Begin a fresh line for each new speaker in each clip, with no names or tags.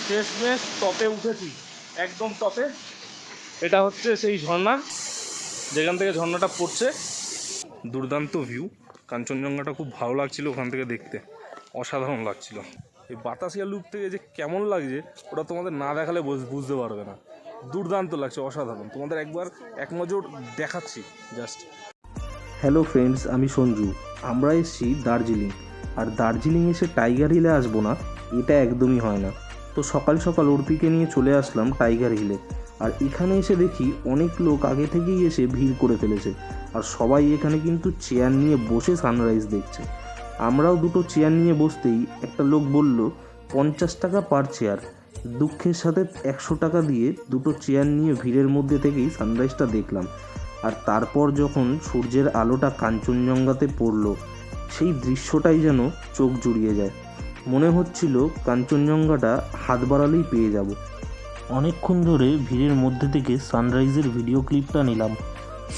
শেষমেশ টপে উঠেছি, একদম টপে। এটা হচ্ছে সেই ঝর্ণা যেখান থেকে ঝর্ণাটা পড়ছে। দুর্দান্ত ভিউ, কাঞ্চনজঙ্ঘাটা খুব ভালো লাগছিল ওখান থেকে দেখতে, অসাধারণ লাগছিল। এই বাতাসিয়া লুপ থেকে যে কেমন লাগছে ওটা তোমাদের না দেখালে বুঝতে পারবে না। দুর্দান্ত লাগছে, অসাধারণ। তোমাদের একবার এক নজর দেখাচ্ছি জাস্ট।
হ্যালো ফ্রেন্ডস, আমি সঞ্জু। আমরা এসেছি দার্জিলিং। আর দার্জিলিং এসে টাইগার হিলে আসবো না, এটা একদমই হয় না। তো সকাল সকাল অর্পিকে নিয়ে চলে আসলাম টাইগার হিলে। আর এখানে এসে দেখি অনেক লোক আগে থেকেই এসে ভিড় করে ফেলেছে। আর সবাই এখানে কিন্তু চেয়ার নিয়ে বসে সানরাইজ দেখছে। আমরাও দুটো চেয়ার নিয়ে বসতেই একটা লোক বলল 50 টাকা পার চেয়ার। দুঃখের সাথে 100 টাকা দিয়ে দুটো চেয়ার নিয়ে ভিড়ের মধ্যে থেকেই সানরাইজটা দেখলাম। আর তারপর যখন সূর্যের আলোটা কাঞ্চনজঙ্ঘাতে পড়ল, সেই দৃশ্যটাই যেন চোখ জুড়িয়ে যায়। মনে হচ্ছিল কাঞ্চনজঙ্ঘাটা হাত বাড়ালেই পেয়ে যাব। অনেকক্ষণ ধরে ভিড়ের মধ্যে থেকে সানরাইজের ভিডিও ক্লিপটা নিলাম।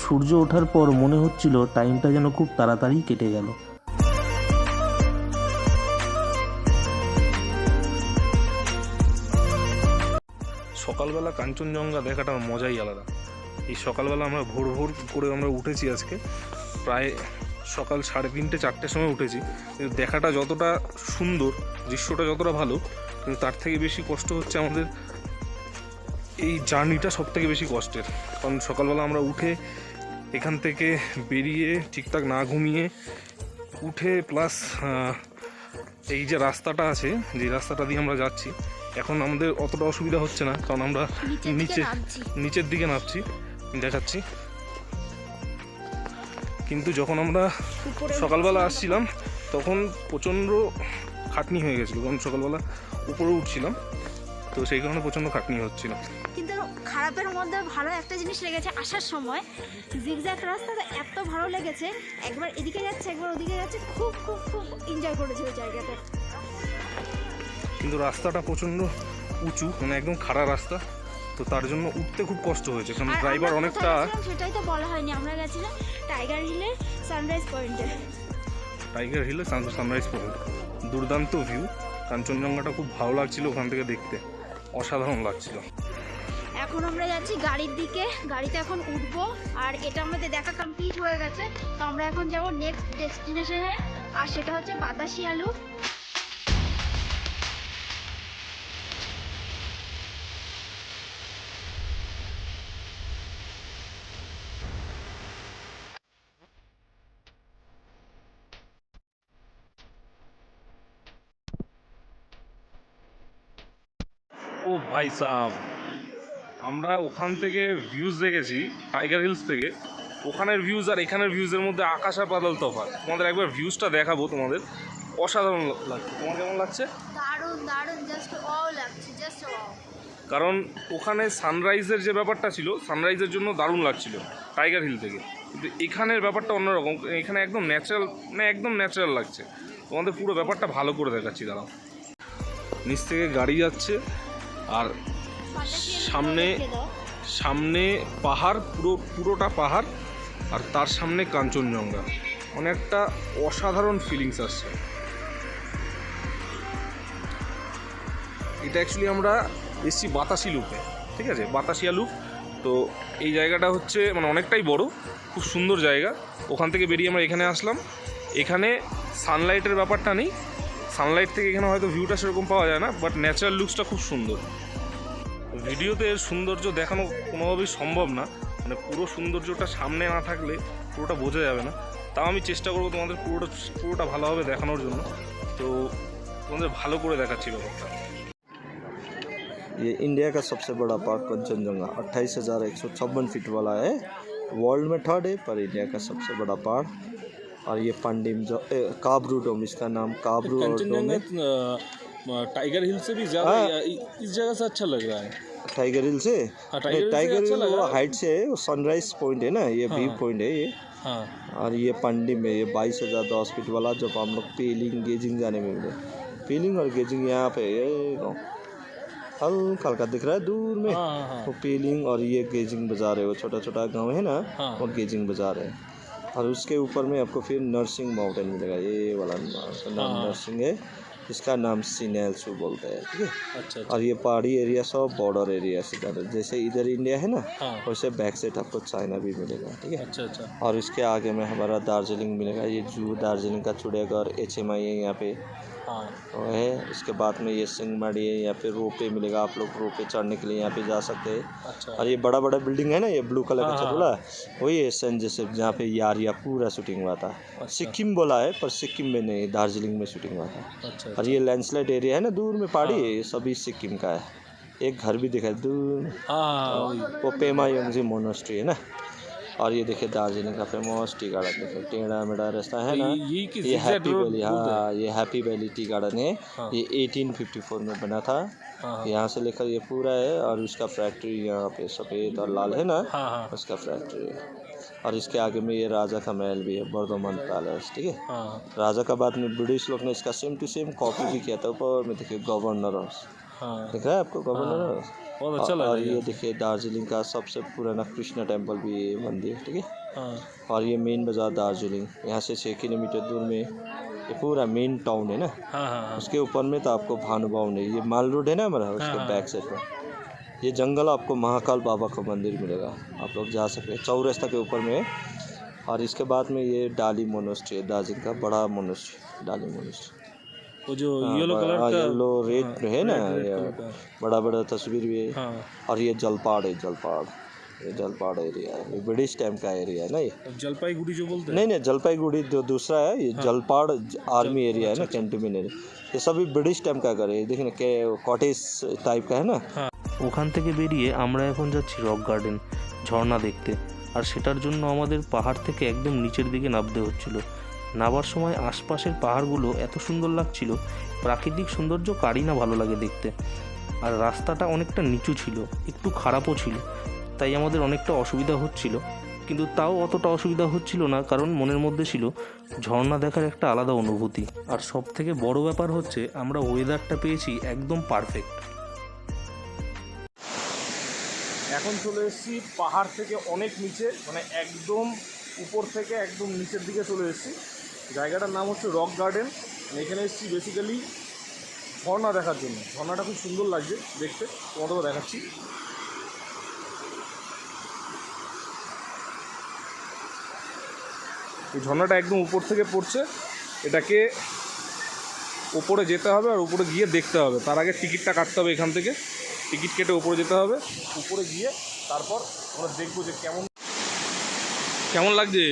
সূর্য ওঠার পর মনে হচ্ছিল টাইমটা যেন খুব তাড়াতাড়ি কেটে গেল।
সকালবেলা কাঞ্চনজঙ্ঘা দেখাটার মজাই আলাদা। এই সকালবেলা আমরা ভোর ভোর করে আমরা উঠেছি আজকে, প্রায় সকাল 3:30 4টের সময় উঠেছি। কিন্তু দেখাটা যতটা সুন্দর, দৃশ্যটা যতটা ভালো, কিন্তু তার থেকে বেশি কষ্ট হচ্ছে আমাদের এই জার্নিটা, সব থেকে বেশি কষ্টের। কারণ সকালবেলা আমরা উঠে এখান থেকে বেরিয়ে ঠিকঠাক না ঘুমিয়ে উঠে, প্লাস এই যে রাস্তাটা আছে, যে রাস্তাটা দিয়ে আমরা যাচ্ছি, এখন আমাদের অতটা অসুবিধা হচ্ছে না, কারণ আমরা নিচের দিকে নামছি, দেখাচ্ছি। কিন্তু যখন আমরা সকালবেলা আসছিলাম তখন প্রচণ্ড খাটনি হয়ে গেছিলো, কারণ সকালবেলা উপরে উঠছিলাম, তো সেই কারণে প্রচণ্ড খাটনি হচ্ছিল।
কিন্তু খারাপের মধ্যে ভালো একটা জিনিস লেগেছে, আসার সময় জিগজ্যাগ রাস্তাটা এত ভালো লেগেছে, একবার এদিকে যাচ্ছে একবার ওদিকে যাচ্ছে, খুব খুব খুব এনজয় করেছে ওই জায়গাতে।
কিন্তু রাস্তাটা প্রচণ্ড উঁচু, মানে একদম খাড়া রাস্তা, তো তার জন্য উঠতে খুব কষ্ট হয়েছে, কারণ ড্রাইভার অনেকটা।
সেটাই তো বলা হয়নি, আমরা গেছিলাম টাইগার হিলে সানরাইজ পয়েন্টে।
টাইগার হিলে সানরাইজ পয়েন্ট, দুর্দান্ত ভিউ, কাঞ্চনজঙ্ঘাটা খুব ভালো লাগছিল ওখান থেকে দেখতে, অসাধারণ লাগছিল।
এখন আমরা যাচ্ছি গাড়ির দিকে, গাড়িতে এখন উঠবো। আর এটা আমাদের দেখা কমপ্লিট হয়ে গেছে, তো আমরা এখন যাবো নেক্সট ডেস্টিনেশনে, আর সেটা হচ্ছে বাতাসিয়া লুপ।
ও ভাই সাহেব, আমরা ওখান থেকে ভিউজ দেখেছি টাইগার হিলস থেকে, ওখানের ভিউজ আর এখানের ভিউজের মধ্যে আকাশ আর পাতাল তফাৎ। তোমাদের একবার ভিউজটা দেখাবো, তোমাদের অসাধারণ লাগছে। তোমার কেমন লাগছে?
দারুণ দারুণ, জাস্ট ওয়াও লাগছে, জাস্ট ওয়াও।
কারণ ওখানে সানরাইজের যে ব্যাপারটা ছিল, সানরাইজের জন্য দারুণ লাগছিল টাইগার হিল থেকে, কিন্তু এখানের ব্যাপারটা অন্যরকম। এখানে একদম ন্যাচারাল, মানে একদম ন্যাচারাল লাগছে। তোমাদের পুরো ব্যাপারটা ভালো করে দেখাচ্ছি, দাঁড়াও। নিচ থেকে গাড়ি যাচ্ছে, আর সামনে পাহাড়, পুরোটা পাহাড়, আর তার সামনে কাঞ্চনজঙ্ঘা। অনেকটা অসাধারণ ফিলিংস আসছে। এটা অ্যাকচুয়ালি আমরা এসছি বাতাসি লুপে, ঠিক আছে, বাতাসিয়া লুপ। তো এই জায়গাটা হচ্ছে মানে অনেকটাই বড়, খুব সুন্দর জায়গা। ওখান থেকে বেরিয়ে আমরা এখানে আসলাম। এখানে সানলাইটের ব্যাপারটা নেই, সানলাইট থেকে এখানে হয়তো ভিউটা সেরকম পাওয়া যায় না, বাট ন্যাচারাল লুকসটা খুব সুন্দর। ভিডিওতে এর সৌন্দর্য দেখানো কোনোভাবেই সম্ভব না, মানে পুরো সৌন্দর্যটা সামনে না থাকলে পুরোটা বোঝা যাবে না। তাও আমি চেষ্টা করবো তোমাদের পুরোটা ভালোভাবে দেখানোর জন্য, তো তোমাদের ভালো করে দেখাচ্ছি ব্যাপারটা।
ये इंडिया का सबसे बड़ा पार्क कंचनजंगा 28,156 फीट वाला है, वर्ल्ड में थर्ड है, पर इंडिया का सबसे बड़ा पार्क। और ये पंडिम जो काबरू डोम, इसका नाम काबरू डोम है।
टाइगर हिल से भी ज़्यादा इस जगह से अच्छा लग रहा है।
टाइगर हिल से टाइगर हिल वो हाइट से है, वो सनराइज पॉइंट है ना, ये व्यू पॉइंट है ये।
हाँ।
और ये पंडिम है, ये 22,010 फीट वाला, जब हम लोग पेलिंग गेजिंग जाने में मिले। पेलिंग और गेजिंग यहाँ पे ये हल्का हल्का दिख रहा है दूर में। वो पेलिंग और ये गेजिंग बाजार है, वो छोटा छोटा गांव है ना, और गेजिंग बाजार है। और उसके ऊपर में आपको फिर नर्सिंग माउंटेन मिलेगा, ये वाला नाम नर्सिंग है। इसका नाम सिनेल्सू बोलते हैं, ठीक है।
अच्छा
और ये पहाड़ी एरिया सब बॉर्डर एरिया से ज़्यादा, जैसे इधर इंडिया है ना,
हाँ।
वैसे बैक साइड आपको चाइना भी मिलेगा, ठीक है।
अच्छा अच्छा
और इसके आगे में हमारा दार्जिलिंग मिलेगा, ये जू दार्जिलिंग का चिड़ियाघर HMI है यहाँ पे,
हाँ
वो है। इसके बाद में ये सिंगमाड़ी है, यहाँ पे रोपे मिलेगा, आप लोग रोपे चढ़ने के लिए यहाँ पे जा सकते हैं।
अच्छा
और ये बड़ा बड़ा बिल्डिंग है ना, ये ब्लू कलर का
हाँ,
चबूला, वही है सेंट जोसेफ, जहाँ पे यारिया पूरा शूटिंग हुआ था। सिक्किम बोला है पर सिक्किम में नहीं, दार्जिलिंग में शूटिंग हुआ था।
अच्छा
और ये लैंडस्लाइड एरिया है ना दूर में पहाड़ी, ये सभी सिक्किम का है। एक घर भी दिखा है दूर,
हाँ
वो पेमा योंगजी मोनास्ट्री है ना। और ये देखिए दार्जिलिंग का फेमस टी गार्डन, देखो टेढ़ा मेढ़ा रास्ता है ना,
ये किस
ये
zigzag
हैप्पी
road
वैली,
बोलते हैं?
हाँ ये हैप्पी वैली टी गार्डन है।
हाँ।
ये 1854 में बना था,
हाँ
यहाँ से लेकर ये पूरा है। और उसका फैक्ट्री यहाँ पे सफ़ेद और लाल है ना,
हाँ हाँ
उसका फैक्ट्री है। और इसके आगे में ये राजा का महल भी है, बर्धमान पैलेस, ठीक है।
हाँ
राजा का बाद में ब्रिटिश लोग ने इसका सेम टू सेम कॉपी भी किया था। ऊपर में देखिए गवर्नर हाउस
हाँ
दिख रहा है आपको, गवर्नर हाउस।
बहुत अच्छा लग
और
रहा
ये
है।
देखिए दार्जिलिंग का सबसे पुराना कृष्णा टेम्पल भी है, मंदिर, ठीक है।
हाँ
और ये मेन बाज़ार दार्जिलिंग, यहाँ से 6 किलोमीटर दूर में ये पूरा मेन टाउन है ना,
हाँ हाँ
उसके ऊपर में तो आपको भानुभवन है, ये माल रोड है ना हमारा, उसके
हाँ।
बैक साइड में ये जंगल, आपको महाकाल बाबा का मंदिर मिलेगा, आप लोग जा सकते हैं, चौरस्ता के ऊपर में है। और इसके बाद में ये डाली मोनेस्ट्री है, दार्जिलिंग का बड़ा मोनेस्ट्री, डाली मोनेस्ट्री।
वो जो येलो कलर का
येलो रेड है ना,
रेड
ये
कलर का।
बड़ा बड़ा तस्वीर भी है।
हाँ
और ये जलपाड़ है, जलपाड़, ये जलपाड़ एरिया है, ये ब्रिटिश टाइम का एरिया है ना ये।
जलपाईगुड़ी जो बोलते हैं।
नहीं नहीं, जलपाईगुड़ी जो दूसरा है, ये जलपाड़ आर्मी एरिया है ना, कैंटोनमेंट एरिया। ये सभी ब्रिटिश टाइम का घर है, देखिए ना कॉटेज टाइप का है ना।
ওখান থেকে বেরিয়ে আমরা এখন যাচ্ছি রক গার্ডেন ঝর্ণা দেখতে। আর সেটার জন্য আমাদের পাহাড় থেকে একদম নিচের দিকে নামতে হচ্ছিল। নামার সময় আশপাশের পাহাড়গুলো এত সুন্দর লাগছিল, প্রাকৃতিক সৌন্দর্য কারই না ভালো লাগে দেখতে। আর রাস্তাটা অনেকটা নিচু ছিল, একটু খারাপও ছিল, তাই আমাদের অনেকটা অসুবিধা হচ্ছিল। কিন্তু তাও অতটা অসুবিধা হচ্ছিল না, কারণ মনের মধ্যে ছিল ঝর্ণা দেখার একটা আলাদা অনুভূতি। আর সব থেকে বড় ব্যাপার হচ্ছে আমরা ওয়েদারটা পেয়েছি একদম পারফেক্ট।
এখন চলে এসেছি পাহাড় থেকে অনেক নিচে, মানে একদম উপর থেকে একদম নিচের দিকে চলে এসেছি। জায়গাটার নাম হচ্ছে রক গার্ডেন। এখানে এসেছি বেসিক্যালি ঝর্ণা দেখার জন্য। ঝর্ণাটা খুব সুন্দর লাগছে দেখতে, তোমাদেরও দেখাচ্ছি। এই ঝর্ণাটা একদম উপর থেকে পড়ছে, এটাকে উপরে যেতে হবে আর উপরে গিয়ে দেখতে হবে। তার আগে টিকিটটা কাটতে হবে, এখান থেকে টিকিট কেটে উপরে যেতে হবে। উপরে গিয়ে তারপর আমরা দেখবো যে কেমন কেমন লাগছে।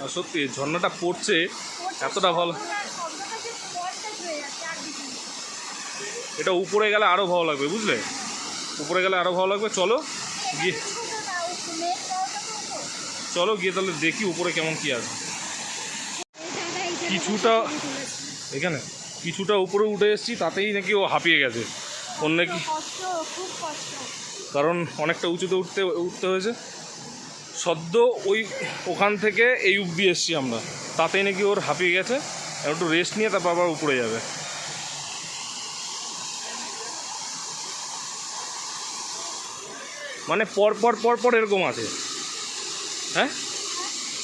আর সত্যি ঝর্ণাটা পড়ছে এতটা ভালো, এটা উপরে গেলে আরও ভালো লাগবে, বুঝলে? উপরে গেলে আরও ভালো লাগবে। চলো গিয়ে তাহলে দেখি উপরে কেমন কি আছে। কিছুটা এখানে কিছুটা উপরে উঠে এসেছি, তাতেই নাকি ও হাঁপিয়ে গেছে। ওর নাকি কারণ অনেকটা উঁচুতে উঠতে হয়েছে। সদ্য ওখান থেকে এই অবধি এসেছি আমরা, তাতেই নাকি ওর হাঁপিয়ে গেছে। একটু রেস্ট নিয়ে তারপর আবার উপরে যাবে। মানে পরপর এরকম আছে, হ্যাঁ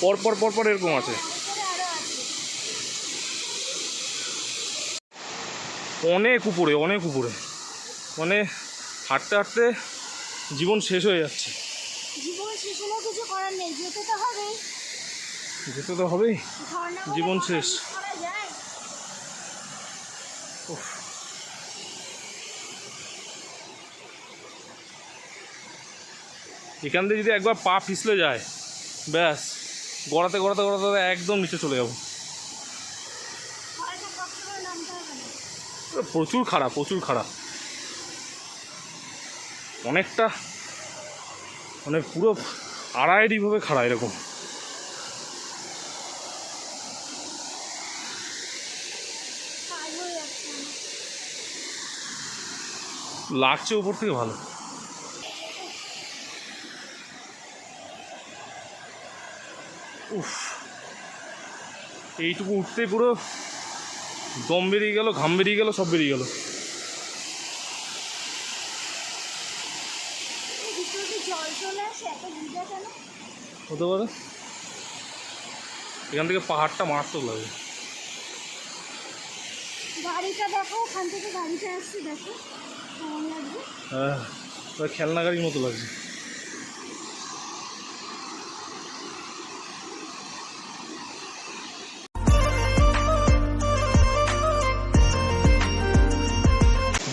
পরপর এরকম আছে। অনেক উপরে মানে হাঁটতে হাঁটতে জীবন শেষ হয়ে যাচ্ছে। যেতে তো হবেই, জীবন শেষ। এখান থেকে যদি একবার পা পিছলে যায়, ব্যাস গড়াতে একদম নিচে চলে যাব। প্রচুর খারাপ অনেকটা, মানে পুরো আড়াআড়িভাবে খাড়া এরকম। লাগছে উপর থেকে ভালো। উফ, এইটুকু উঠতে পুরো দম বেরিয়ে গেল, ঘাম বেরিয়ে গেল, সব বেরিয়ে গেল। হতে পারে। এখান থেকে পাহাড়টা মারাত্মক লাগে।
গাড়িটা দেখো, ওখান থেকে গাড়িটা আসছে, দেখো কেমন লাগছে।
হ্যাঁ, খেলনা গাড়ির মতো লাগছে।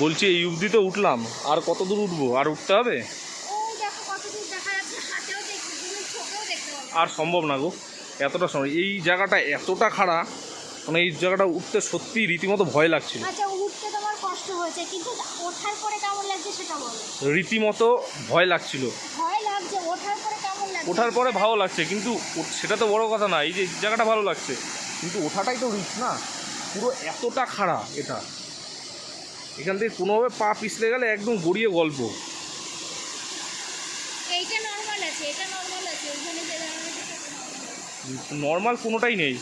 বলছি এই অবধি তো উঠলাম, আর কত দূর উঠবো? আর উঠতে হবে?
ওই দেখো কত দূর দেখা যাচ্ছে, হাতেও দেখতে, তুমি চোখেও দেখতে পাবে।
আর সম্ভব না গো, এতটা সময়। এই জায়গাটা এতটা খাড়া, মানে এই জায়গাটা উঠতে সত্যি রীতিমতো ভয় লাগছিল।
আচ্ছা, উঠতে তোমার কষ্ট হয়েছে, কিন্তু ওঠার পরে কেমন লাগছে সেটা বলো।
রীতিমতো ভয় লাগছিল।
ভয় লাগছে, ওঠার পরে কেমন লাগছে?
ওঠার পরে ভালো লাগছে, কিন্তু সেটা তো বড় কথা না। এই যে জায়গাটা ভালো লাগছে, কিন্তু ওঠাটাই তো রিস্ক না। পুরো এতটা খাড়া এটা, এখান থেকে কোনোভাবে পা পিছলে গেলে একদম গড়িয়ে গল্প।
এইটা নর্মাল আছে, এটা নর্মাল আছে, ওইখানে যে
নর্মাল কোনোটাই নেই,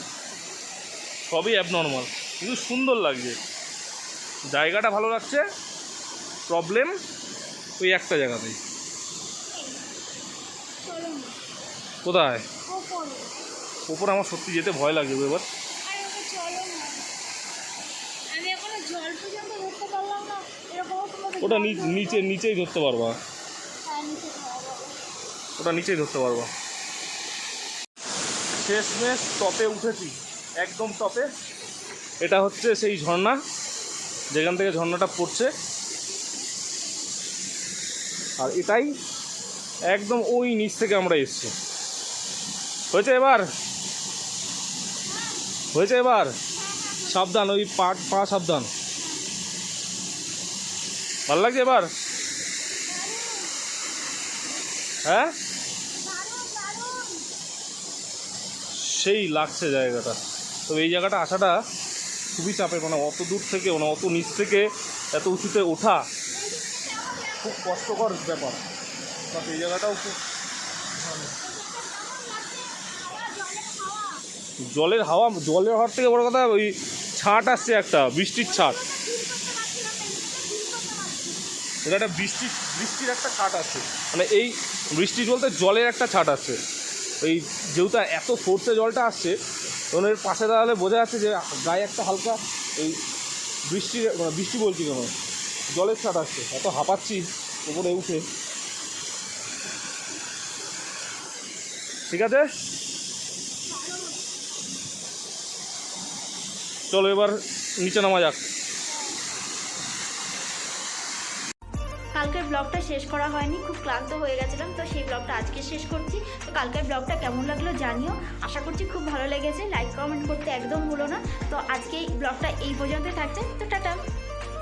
সবই অ্যাবনর্মাল, কিন্তু সুন্দর লাগছে। জায়গাটা ভালো লাগছে, প্রবলেম ওই একটা জায়গাতেই।
চলো না
কোথায়?
ওপরে,
ওপরে আমার সত্যি যেতে ভয় লাগছে গো এবার।
আরে ওকে চলো না, আমি এখনো জল পর্যন্ত ধরতে পারলাম না, এরকম তোমাকে
ওটা নিচেই ধরতে পারবা,
নিচে খাওয়া যাবে।
ওটা নিচেই ধরতে পারবা। শেষমেশ টপে উঠেছি, একদম টপে। এটা হচ্ছে সেই ঝর্ণা, যেখান থেকে ঝর্ণাটা পড়ছে। আর এটাই একদম ওই নিচ থেকে আমরা এসেছি। হয়েছে এবার, হয়েছে এবার। সাবধান, ওই পা সাবধান। ভালো লাগছে এবার? হ্যাঁ, সেই লাগছে জায়গাটা। তো এই জায়গাটা আসাটা খুবই চাপের, মানে অত দূর থেকে, মানে অত নিচ থেকে এত উঁচুতে ওঠা খুব কষ্টকর ব্যাপার। বাট এই জায়গাটাও খুব জলের হাওয়ার থেকে বড় কথা ওই ছাট আসছে, একটা বৃষ্টির ছাট। এটা একটা বৃষ্টির একটা ছাট আছে, মানে এই বৃষ্টি বলতে জলের একটা ছাট আছে। এই যেহেতু এত ফোর্সে জলটা আসছে, তখন এর পাশে দাঁড়ালে বোঝা যাচ্ছে যে গায়ে একটা হালকা এই বৃষ্টি বলছি কেন, জলের ছাট আসছে। এত হাঁপাচ্ছি ওপরে উঠে। ঠিক আছে, চলো এবার নিচে নামা যাক।
কালকের ব্লগটা শেষ করা হয়নি, খুব ক্লান্ত হয়ে গেছিলাম, তো সেই ব্লগটা আজকে শেষ করছি। তো কালকের ব্লগটা কেমন লাগলো জানিও, আশা করছি খুব ভালো লেগেছে। লাইক কমেন্ট করতে একদম ভুলো না। তো আজকে ব্লগটা এই পর্যন্তই থাকছে, তো টাটা।